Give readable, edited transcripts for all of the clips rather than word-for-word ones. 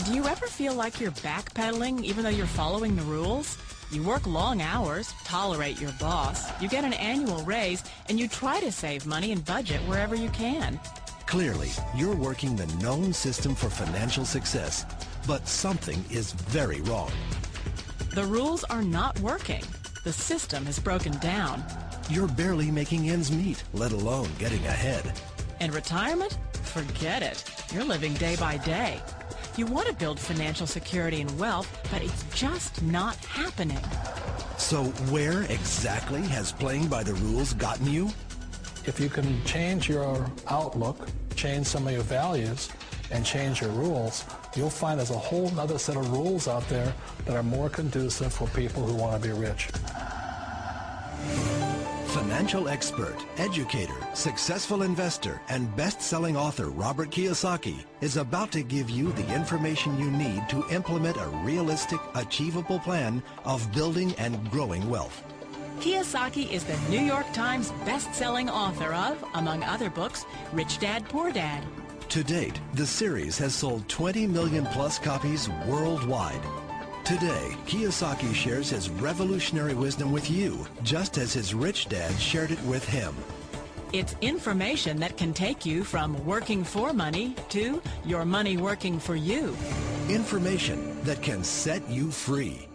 Do you ever feel like you're backpedaling even though you're following the rules? You work long hours, tolerate your boss, you get an annual raise, and you try to save money and budget wherever you can. Clearly, you're working the known system for financial success, but something is very wrong. The rules are not working. The system has broken down. You're barely making ends meet, let alone getting ahead. And retirement? Forget it. You're living day by day. You want to build financial security and wealth, but it's just not happening. So where exactly has playing by the rules gotten you? If you can change your outlook, change some of your values, and change your rules, you'll find there's a whole other set of rules out there that are more conducive for people who want to be rich. Financial expert, educator, successful investor, and best-selling author Robert Kiyosaki is about to give you the information you need to implement a realistic, achievable plan of building and growing wealth. Kiyosaki is the New York Times best-selling author of, among other books, Rich Dad, Poor Dad. To date, the series has sold 20 million plus copies worldwide. Today, Kiyosaki shares his revolutionary wisdom with you, just as his rich dad shared it with him. It's information that can take you from working for money to your money working for you. Information that can set you free.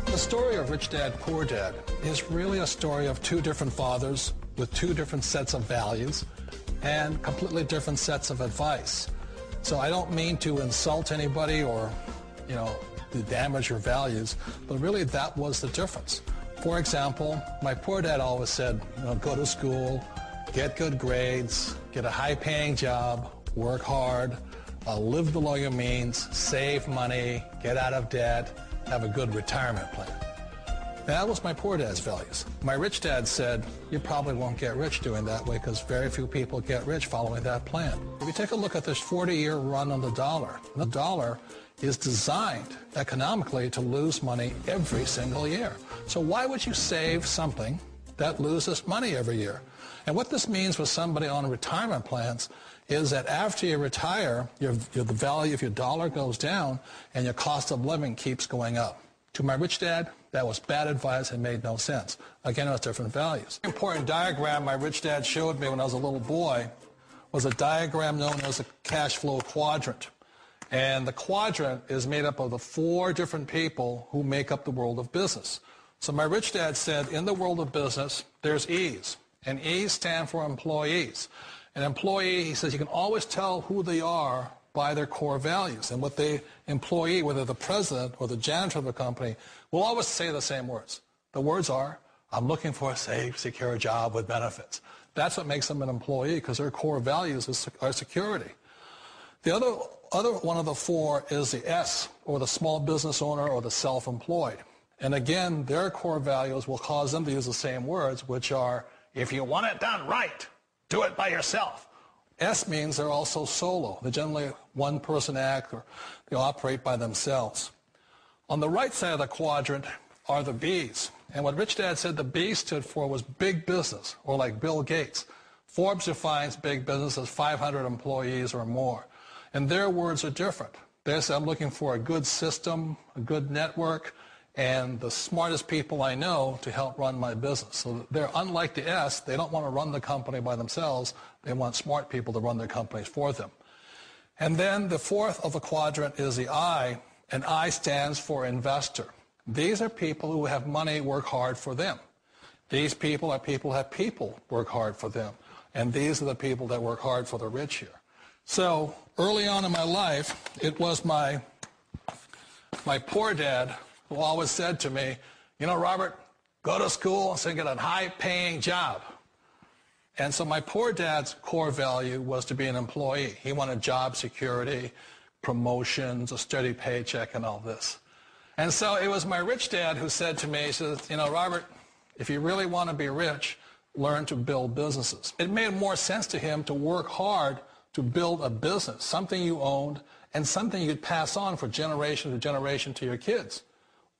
The story of Rich Dad, Poor Dad is really a story of two different fathers with two different sets of values and completely different sets of advice. So I don't mean to insult anybody or, to damage your values, but really that was the difference. For example, my poor dad always said, go to school, get good grades, get a high-paying job, work hard, live below your means, save money, get out of debt, have a good retirement plan. That was my poor dad's values. My rich dad said, you probably won't get rich doing that way because very few people get rich following that plan. If you take a look at this 40-year run on the dollar is designed economically to lose money every single year. So why would you save something that loses money every year? And what this means for somebody on retirement plans is that after you retire, the value of your dollar goes down and your cost of living keeps going up. To my rich dad, that was bad advice and made no sense. Again, it was different values. An important diagram my rich dad showed me when I was a little boy was a diagram known as a Cashflow Quadrant. And the quadrant is made up of the four different people who make up the world of business. So my rich dad said, in the world of business, there's E's. And E's stand for employees. An employee, he says, you can always tell who they are by their core values. And what the employee, whether the president or the janitor of the company, will always say the same words. The words are, I'm looking for a safe, secure job with benefits. That's what makes them an employee, because their core values are security. The other one of the four is the S, or the small business owner or the self-employed. And again, their core values will cause them to use the same words, which are, if you want it done right, do it by yourself. S means they're also solo. They're generally one-person act, or they operate by themselves. On the right side of the quadrant are the B's. And what Rich Dad said the B stood for was big business, or like Bill Gates. Forbes defines big business as 500 employees or more. And their words are different. They say, I'm looking for a good system, a good network, and the smartest people I know to help run my business. So they're unlike the S. They don't want to run the company by themselves. They want smart people to run their companies for them. And then the fourth of the quadrant is the I, and I stands for investor. These are people who have money work hard for them. These people are people who have people work hard for them. And these are the people that work hard for the rich here. So early on in my life, it was my poor dad who always said to me, Robert, go to school and get a high-paying job. And so my poor dad's core value was to be an employee. He wanted job security, promotions, a steady paycheck, and all this. And so it was my rich dad who said to me, he says, Robert, if you really want to be rich, learn to build businesses. It made more sense to him to work hard to build a business, something you owned and something you could pass on for generation to generation to your kids.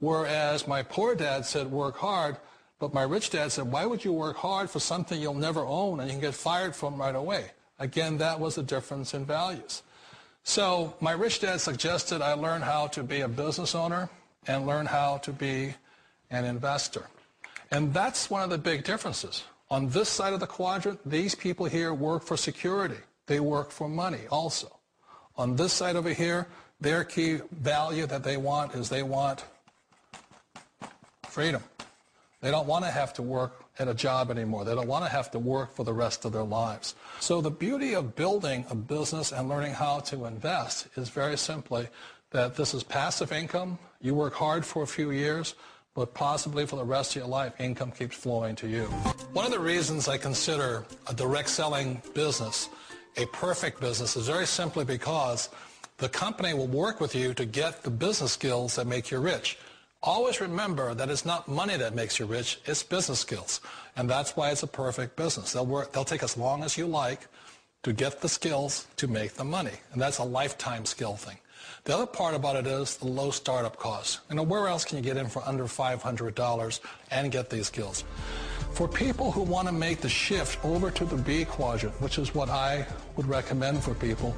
Whereas my poor dad said work hard, but my rich dad said, why would you work hard for something you'll never own and you can get fired from right away? Again, that was the difference in values. So my rich dad suggested I learn how to be a business owner and learn how to be an investor. And that's one of the big differences. On this side of the quadrant, these people here work for security. They work for money also. On this side over here, their key value that they want is they want freedom. They don't want to have to work at a job anymore. They don't want to have to work for the rest of their lives. So the beauty of building a business and learning how to invest is very simply that this is passive income. You work hard for a few years, but possibly for the rest of your life, income keeps flowing to you. One of the reasons I consider a direct selling business a perfect business is very simply because the company will work with you to get the business skills that make you rich. Always remember that it's not money that makes you rich, it's business skills. And that's why it's a perfect business. They'll take as long as you like to get the skills to make the money. And that's a lifetime skill thing. The other part about it is the low startup costs. You know, where else can you get in for under $500 and get these skills? For people who want to make the shift over to the B quadrant, which is what I would recommend for people,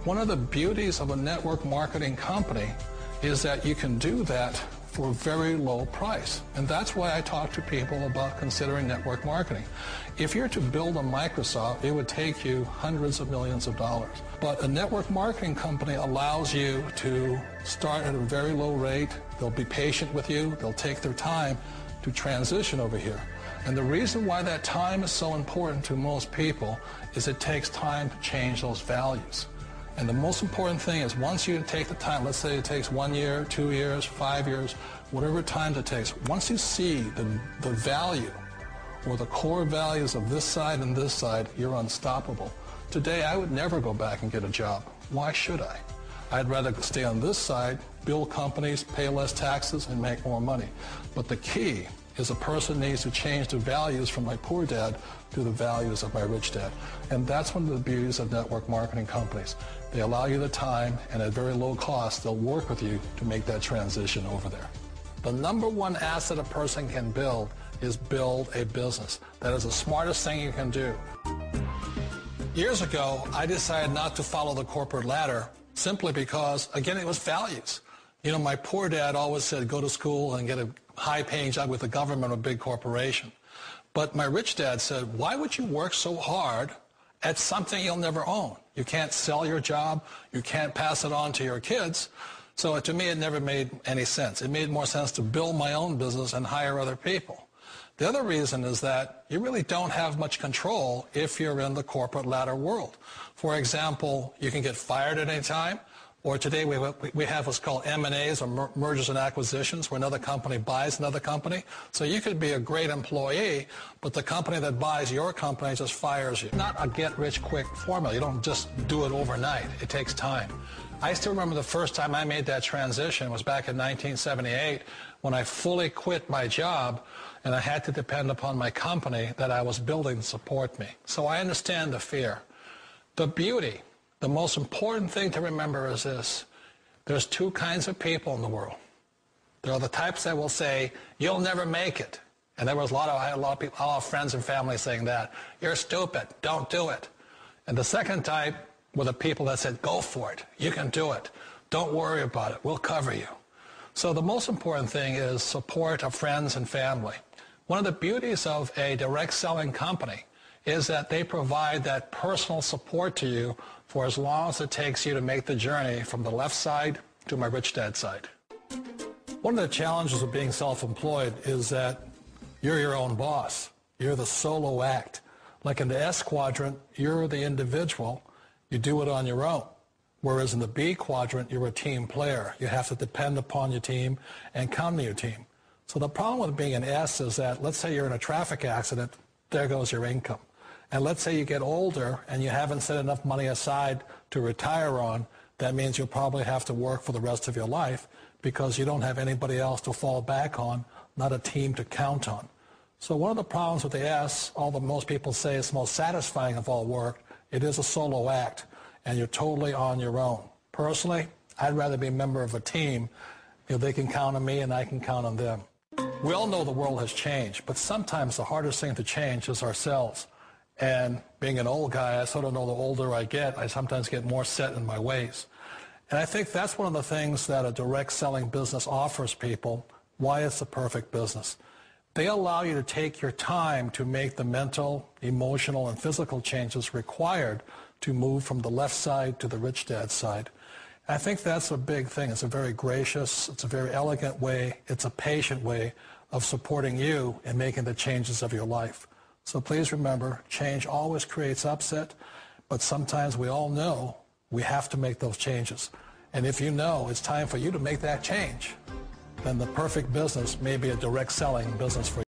one of the beauties of a network marketing company is that you can do that for a very low price. And that's why I talk to people about considering network marketing. If you're to build a Microsoft, it would take you hundreds of millions of dollars. But a network marketing company allows you to start at a very low rate. They'll be patient with you. They'll take their time to transition over here. And the reason why that time is so important to most people is it takes time to change those values. And the most important thing is once you take the time, let's say it takes 1 year, 2 years, 5 years, whatever time it takes, once you see the value or the core values of this side and this side, you're unstoppable. Today, I would never go back and get a job. Why should I? I'd rather stay on this side, build companies, pay less taxes, and make more money. But the key is a person needs to change the values from my poor dad to the values of my rich dad. And that's one of the beauties of network marketing companies. They allow you the time, and at very low cost, they'll work with you to make that transition over there. The number one asset a person can build is build a business. That is the smartest thing you can do. Years ago, I decided not to follow the corporate ladder simply because, again, it was values. You know, my poor dad always said, go to school and get a high-paying job with the government or a big corporation. But my rich dad said, why would you work so hard at something you'll never own? You can't sell your job. You can't pass it on to your kids. So to me, it never made any sense. It made more sense to build my own business and hire other people. The other reason is that you really don't have much control if you're in the corporate ladder world. For example, you can get fired at any time. Or today we have what's called M&As, or mergers and acquisitions, where another company buys another company. So you could be a great employee, but the company that buys your company just fires you. Not a get-rich-quick formula. You don't just do it overnight. It takes time. I still remember the first time I made that transition was back in 1978 when I fully quit my job and I had to depend upon my company that I was building to support me. So I understand the fear. The beauty. The most important thing to remember is this. There's two kinds of people in the world. There are the types that will say, you'll never make it. And I had a lot of friends and family saying that. You're stupid. Don't do it. And the second type were the people that said, go for it. You can do it. Don't worry about it. We'll cover you. So the most important thing is support of friends and family. One of the beauties of a direct selling company is that they provide that personal support to you for as long as it takes you to make the journey from the left side to my rich dad side. One of the challenges of being self-employed is that you're your own boss. You're the solo act. Like in the S quadrant, you're the individual. You do it on your own. Whereas in the B quadrant, you're a team player. You have to depend upon your team and come to your team. So the problem with being an S is that, let's say you're in a traffic accident, there goes your income. And let's say you get older and you haven't set enough money aside to retire on, that means you'll probably have to work for the rest of your life because you don't have anybody else to fall back on, not a team to count on. So one of the problems with the S, although most people say it's the most satisfying of all work, it is a solo act, and you're totally on your own. Personally, I'd rather be a member of a team. You know, they can count on me and I can count on them. We all know the world has changed, but sometimes the hardest thing to change is ourselves. And being an old guy, I sort of know the older I get, I sometimes get more set in my ways. And I think that's one of the things that a direct selling business offers people, why it's the perfect business. They allow you to take your time to make the mental, emotional, and physical changes required to move from the left side to the rich dad side. And I think that's a big thing. It's a very gracious, it's a very elegant way, it's a patient way of supporting you in making the changes of your life. So please remember, change always creates upset, but sometimes we all know we have to make those changes. And if you know it's time for you to make that change, then the perfect business may be a direct selling business for you.